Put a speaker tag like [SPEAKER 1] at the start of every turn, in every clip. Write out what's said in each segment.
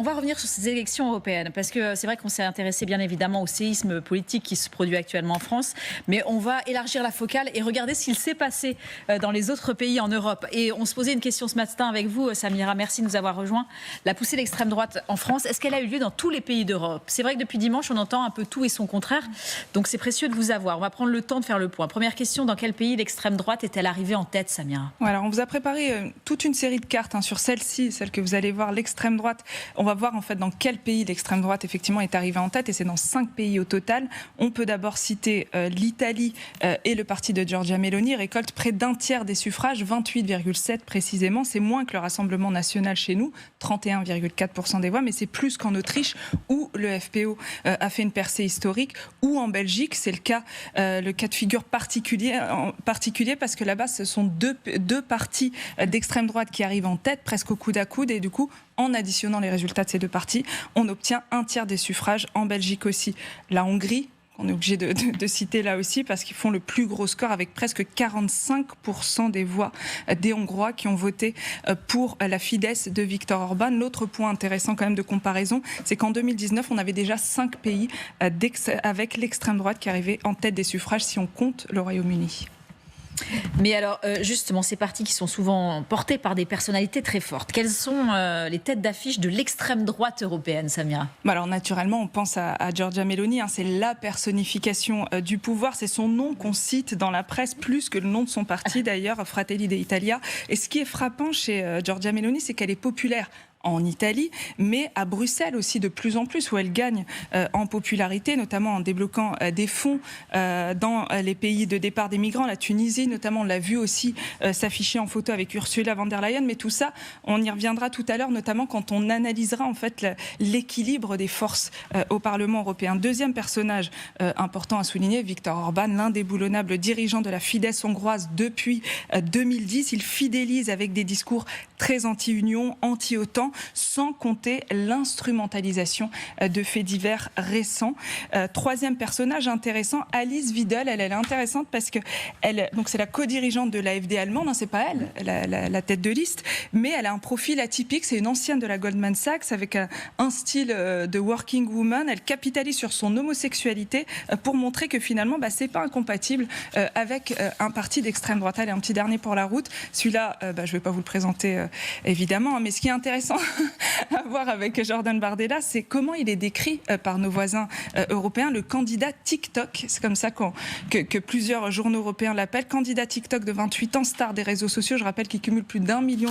[SPEAKER 1] va revenir sur ces élections européennes, parce que c'est vrai qu'on s'est intéressé bien évidemment au séisme politique qui se produit actuellement en France, mais on va élargir la focale et regarder ce qu'il s'est passé dans les autres pays en Europe. Et on se posait une question ce matin avec vous, Samira, merci de nous avoir rejoints. La poussée d'extrême droite en France, est-ce qu'elle a eu lieu dans tous les pays d'Europe? C'est vrai que depuis dimanche, on entend un peu tout et son contraire, donc c'est précieux de vous avoir. On va prendre le temps de faire le point. Première question, dans quel pays l'extrême droite est-elle arrivée en tête, Samira?
[SPEAKER 2] Alors, on vous a préparé toute une série de cartes sur celle-ci, celle que vous allez voir, l'extrême droite. On va voir en fait dans quel pays l'extrême droite effectivement est arrivée en tête, et c'est dans 5 pays au total. On peut d'abord citer l'Italie, et le parti de Giorgia Meloni récolte près d'un tiers des suffrages, 28,7 précisément. C'est moins que le Rassemblement national chez nous, 31,4% des voix, mais c'est plus qu'en Autriche où le FPO a fait une percée historique, ou en Belgique. C'est le cas de figure particulier parce que là-bas ce sont deux partis d'extrême droite qui arrivent en tête presque au coude à coude, et du coup en additionnant les résultats de ces deux partis, on obtient un tiers des suffrages. En Belgique aussi, la Hongrie, on est obligé de citer là aussi parce qu'ils font le plus gros score avec presque 45% des voix des Hongrois qui ont voté pour la Fidesz de Viktor Orban. L'autre point intéressant quand même de comparaison, c'est qu'en 2019, on avait déjà 5 pays avec l'extrême droite qui arrivait en tête des suffrages si on compte le Royaume-Uni.
[SPEAKER 1] Mais alors, justement, ces partis qui sont souvent portés par des personnalités très fortes, quelles sont les têtes d'affiche de l'extrême droite européenne, Samira?
[SPEAKER 2] Alors, naturellement, on pense à Giorgia Meloni, c'est la personnification du pouvoir. C'est son nom qu'on cite dans la presse, plus que le nom de son parti, d'ailleurs, Fratelli d'Italia. Et ce qui est frappant chez Giorgia Meloni, c'est qu'elle est populaire en Italie, mais à Bruxelles aussi de plus en plus, où elle gagne en popularité, notamment en débloquant des fonds dans les pays de départ des migrants, la Tunisie notamment, on l'a vu aussi s'afficher en photo avec Ursula von der Leyen, mais tout ça, on y reviendra tout à l'heure, notamment quand on analysera en fait l'équilibre des forces au Parlement européen. Deuxième personnage important à souligner, Viktor Orban, l'indéboulonnable dirigeant de la Fidesz hongroise depuis 2010. Il fidélise avec des discours très anti-Union, anti-OTAN, sans compter l'instrumentalisation de faits divers récents. Troisième personnage intéressant, Alice Weidel. Elle est intéressante parce que donc c'est la co-dirigeante de l'AfD allemande, c'est pas elle, la tête de liste, mais elle a un profil atypique. C'est une ancienne de la Goldman Sachs avec un style de working woman. Elle capitalise sur son homosexualité pour montrer que finalement, c'est pas incompatible avec un parti d'extrême droite. Allez, un petit dernier pour la route. Celui-là, je vais pas vous le présenter évidemment, mais ce qui est intéressant à voir avec Jordan Bardella, c'est comment il est décrit par nos voisins européens, le candidat TikTok. C'est comme ça que plusieurs journaux européens l'appellent. Candidat TikTok de 28 ans, star des réseaux sociaux. Je rappelle qu'il cumule plus d'1,5 million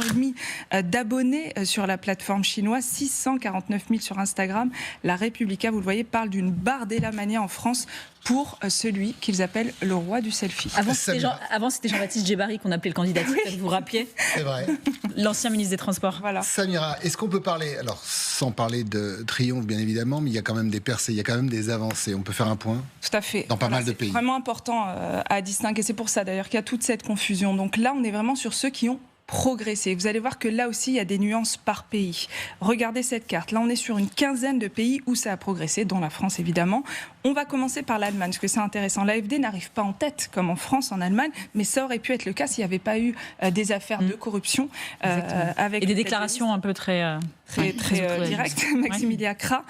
[SPEAKER 2] d'abonnés sur la plateforme chinoise, 649 000 sur Instagram. La Repubblica, vous le voyez, parle d'une Bardella mania en France pour celui qu'ils appellent le roi du selfie.
[SPEAKER 1] Avant, c'était Jean-Baptiste Djebari qu'on appelait le candidat TikTok, oui. Vous vous rappelez?
[SPEAKER 3] C'est vrai.
[SPEAKER 1] L'ancien ministre des Transports.
[SPEAKER 2] Voilà.
[SPEAKER 3] Samira, est-ce qu'on peut parler, alors sans parler de triomphe bien évidemment, mais il y a quand même des percées, il y a quand même des avancées. On peut faire un point?
[SPEAKER 2] Tout à fait.
[SPEAKER 3] Dans pas mal de pays.
[SPEAKER 2] C'est vraiment important à distinguer. C'est pour ça d'ailleurs qu'il y a toute cette confusion. Donc là, on est vraiment sur ceux qui ont progresser. Vous allez voir que là aussi, il y a des nuances par pays. Regardez cette carte. Là, on est sur une quinzaine de pays où ça a progressé, dont la France, évidemment. On va commencer par l'Allemagne, parce que c'est intéressant. L'AfD n'arrive pas en tête, comme en France, en Allemagne, mais ça aurait pu être le cas s'il n'y avait pas eu des affaires de corruption.
[SPEAKER 1] Avec et des déclarations un peu très
[SPEAKER 2] directes. Maximilien Krah,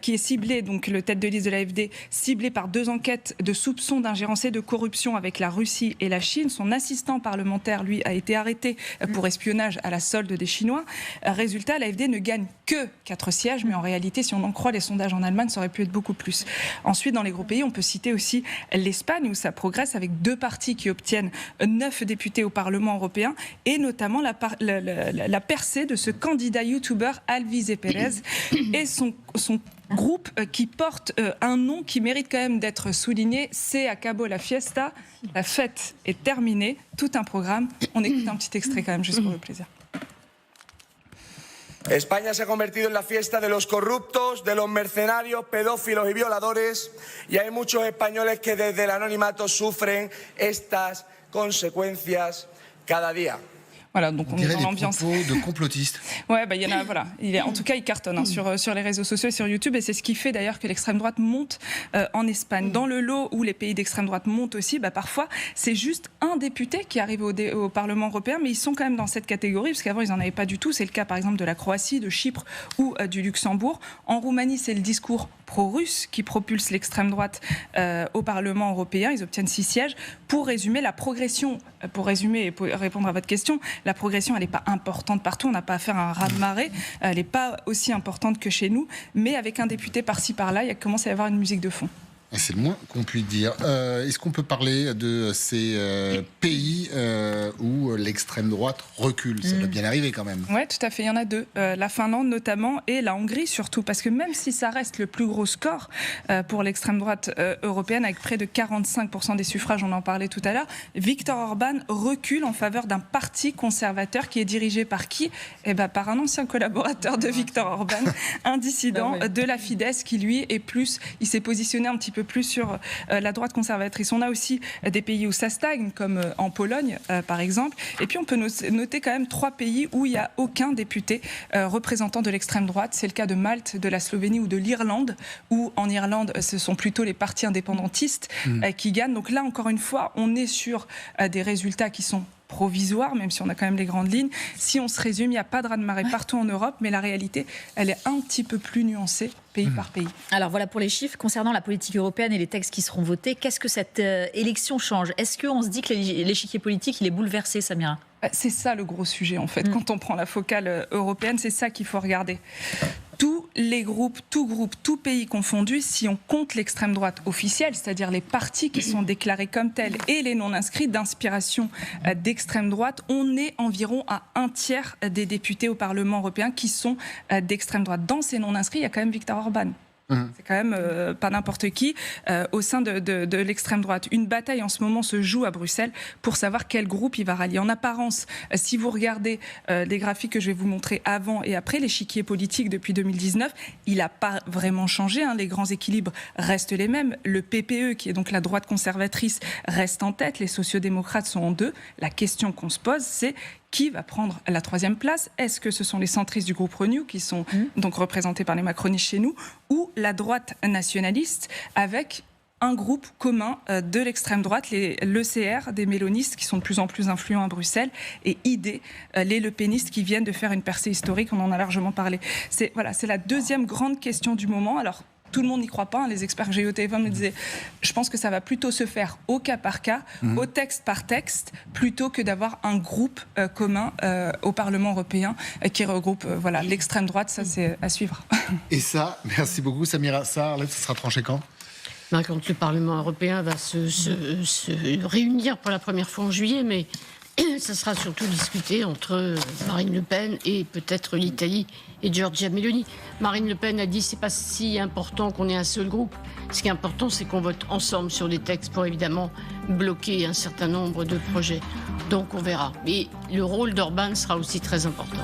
[SPEAKER 2] qui est ciblé, donc le tête de liste de l'AfD, ciblé par 2 enquêtes de soupçons d'ingérence et de corruption avec la Russie et la Chine. Son assistant parlementaire, lui, a été arrêté pour espionnage à la solde des Chinois. Résultat, l'AfD ne gagne que 4 sièges, mais en réalité, si on en croit les sondages en Allemagne, ça aurait pu être beaucoup plus. Ensuite, dans les gros pays, on peut citer aussi l'Espagne, où ça progresse avec 2 partis qui obtiennent 9 députés au Parlement européen, et notamment la percée de ce candidat youtubeur Alvise Pérez et son groupe qui porte un nom qui mérite quand même d'être souligné, c'est Acabó la Fiesta. La fête est terminée, tout un programme. On écoute un petit extrait quand même, juste pour le plaisir.
[SPEAKER 4] España se ha convertido en la fiesta de los corruptos, de los mercenarios, pedófilos y violadores, y hay muchos españoles que desde el anonimato sufren estas consecuencias cada día.
[SPEAKER 2] Voilà, donc
[SPEAKER 3] On
[SPEAKER 2] on est
[SPEAKER 3] dirait
[SPEAKER 2] dans
[SPEAKER 3] des
[SPEAKER 2] l'ambiance.
[SPEAKER 3] propos de complotistes.
[SPEAKER 2] Ouais, il y en a, voilà. En tout cas, il cartonne sur les réseaux sociaux et sur YouTube, et c'est ce qui fait d'ailleurs que l'extrême droite monte en Espagne. Dans le lot où les pays d'extrême droite montent aussi, parfois, c'est juste un député qui arrive au Parlement européen, mais ils sont quand même dans cette catégorie, parce qu'avant, ils n'en avaient pas du tout. C'est le cas, par exemple, de la Croatie, de Chypre ou du Luxembourg. En Roumanie, c'est le discours pro-russe qui propulse l'extrême droite au Parlement européen. Ils obtiennent 6 sièges. Pour résumer, la progression, pour résumer et pour répondre à votre question, la progression, elle n'est pas importante partout. On n'a pas affaire à un raz-de-marée. Elle n'est pas aussi importante que chez nous. Mais avec un député par-ci, par-là, il commence à y avoir une musique de fond.
[SPEAKER 3] C'est le moins qu'on puisse dire. Est-ce qu'on peut parler de ces pays où l'extrême droite recule? Ça doit bien arriver quand même.
[SPEAKER 2] Oui, tout à fait. Il y en a 2. La Finlande notamment et la Hongrie surtout. Parce que même si ça reste le plus gros score pour l'extrême droite européenne, avec près de 45% des suffrages, on en parlait tout à l'heure, Viktor Orban recule en faveur d'un parti conservateur qui est dirigé par qui? Par un ancien collaborateur de Viktor Orban, un dissident de la Fidesz qui, lui, il s'est positionné un petit peu plus sur la droite conservatrice. On a aussi des pays où ça stagne, comme en Pologne, par exemple. Et puis, on peut noter quand même 3 pays où il n'y a aucun député représentant de l'extrême droite. C'est le cas de Malte, de la Slovénie ou de l'Irlande, où en Irlande, ce sont plutôt les partis indépendantistes qui gagnent. Donc là, encore une fois, on est sur des résultats qui sont provisoire, même si on a quand même les grandes lignes. Si on se résume, il n'y a pas de raz-de-marée partout en Europe, mais la réalité, elle est un petit peu plus nuancée pays par pays.
[SPEAKER 1] Alors voilà pour les chiffres. Concernant la politique européenne et les textes qui seront votés, qu'est-ce que cette élection change? Est-ce qu'on se dit que l'échiquier politique, il est bouleversé, Samira?
[SPEAKER 2] C'est ça le gros sujet, en fait. Quand on prend la focale européenne, c'est ça qu'il faut regarder. Tous les groupes, tout pays confondu, si on compte l'extrême droite officielle, c'est-à-dire les partis qui sont déclarés comme tels et les non-inscrits d'inspiration d'extrême droite, on est environ à 1/3 des députés au Parlement européen qui sont d'extrême droite. Dans ces non-inscrits, il y a quand même Viktor Orban. C'est quand même pas n'importe qui au sein de l'extrême droite. Une bataille en ce moment se joue à Bruxelles pour savoir quel groupe il va rallier. En apparence, si vous regardez les graphiques que je vais vous montrer avant et après, l'échiquier politique depuis 2019, il n'a pas vraiment changé. Les grands équilibres restent les mêmes. Le PPE, qui est donc la droite conservatrice, reste en tête. Les sociodémocrates sont en 2. La question qu'on se pose, c'est qui va prendre la 3e place? Est-ce que ce sont les centristes du groupe Renew, qui sont donc représentés par les macronistes chez nous, ou la droite nationaliste avec un groupe commun de l'extrême droite, l'ECR, des mélonistes qui sont de plus en plus influents à Bruxelles, et ID, les lepénistes qui viennent de faire une percée historique, on en a largement parlé. C'est la 2e grande question du moment. Alors, tout le monde n'y croit pas. Les experts que j'ai eu au téléphone me disaient je pense que ça va plutôt se faire au cas par cas, au texte par texte, plutôt que d'avoir un groupe commun au Parlement européen qui regroupe l'extrême droite. Ça, c'est à suivre.
[SPEAKER 3] Et ça, merci beaucoup Samira. Ça sera tranché quand?
[SPEAKER 5] Quand le Parlement européen va se réunir pour la première fois en juillet, mais ça sera surtout discuté entre Marine Le Pen et peut-être l'Italie et Giorgia Meloni. Marine Le Pen a dit c'est pas si important qu'on ait un seul groupe. Ce qui est important, c'est qu'on vote ensemble sur des textes pour évidemment bloquer un certain nombre de projets. Donc on verra. Mais le rôle d'Orban sera aussi très important.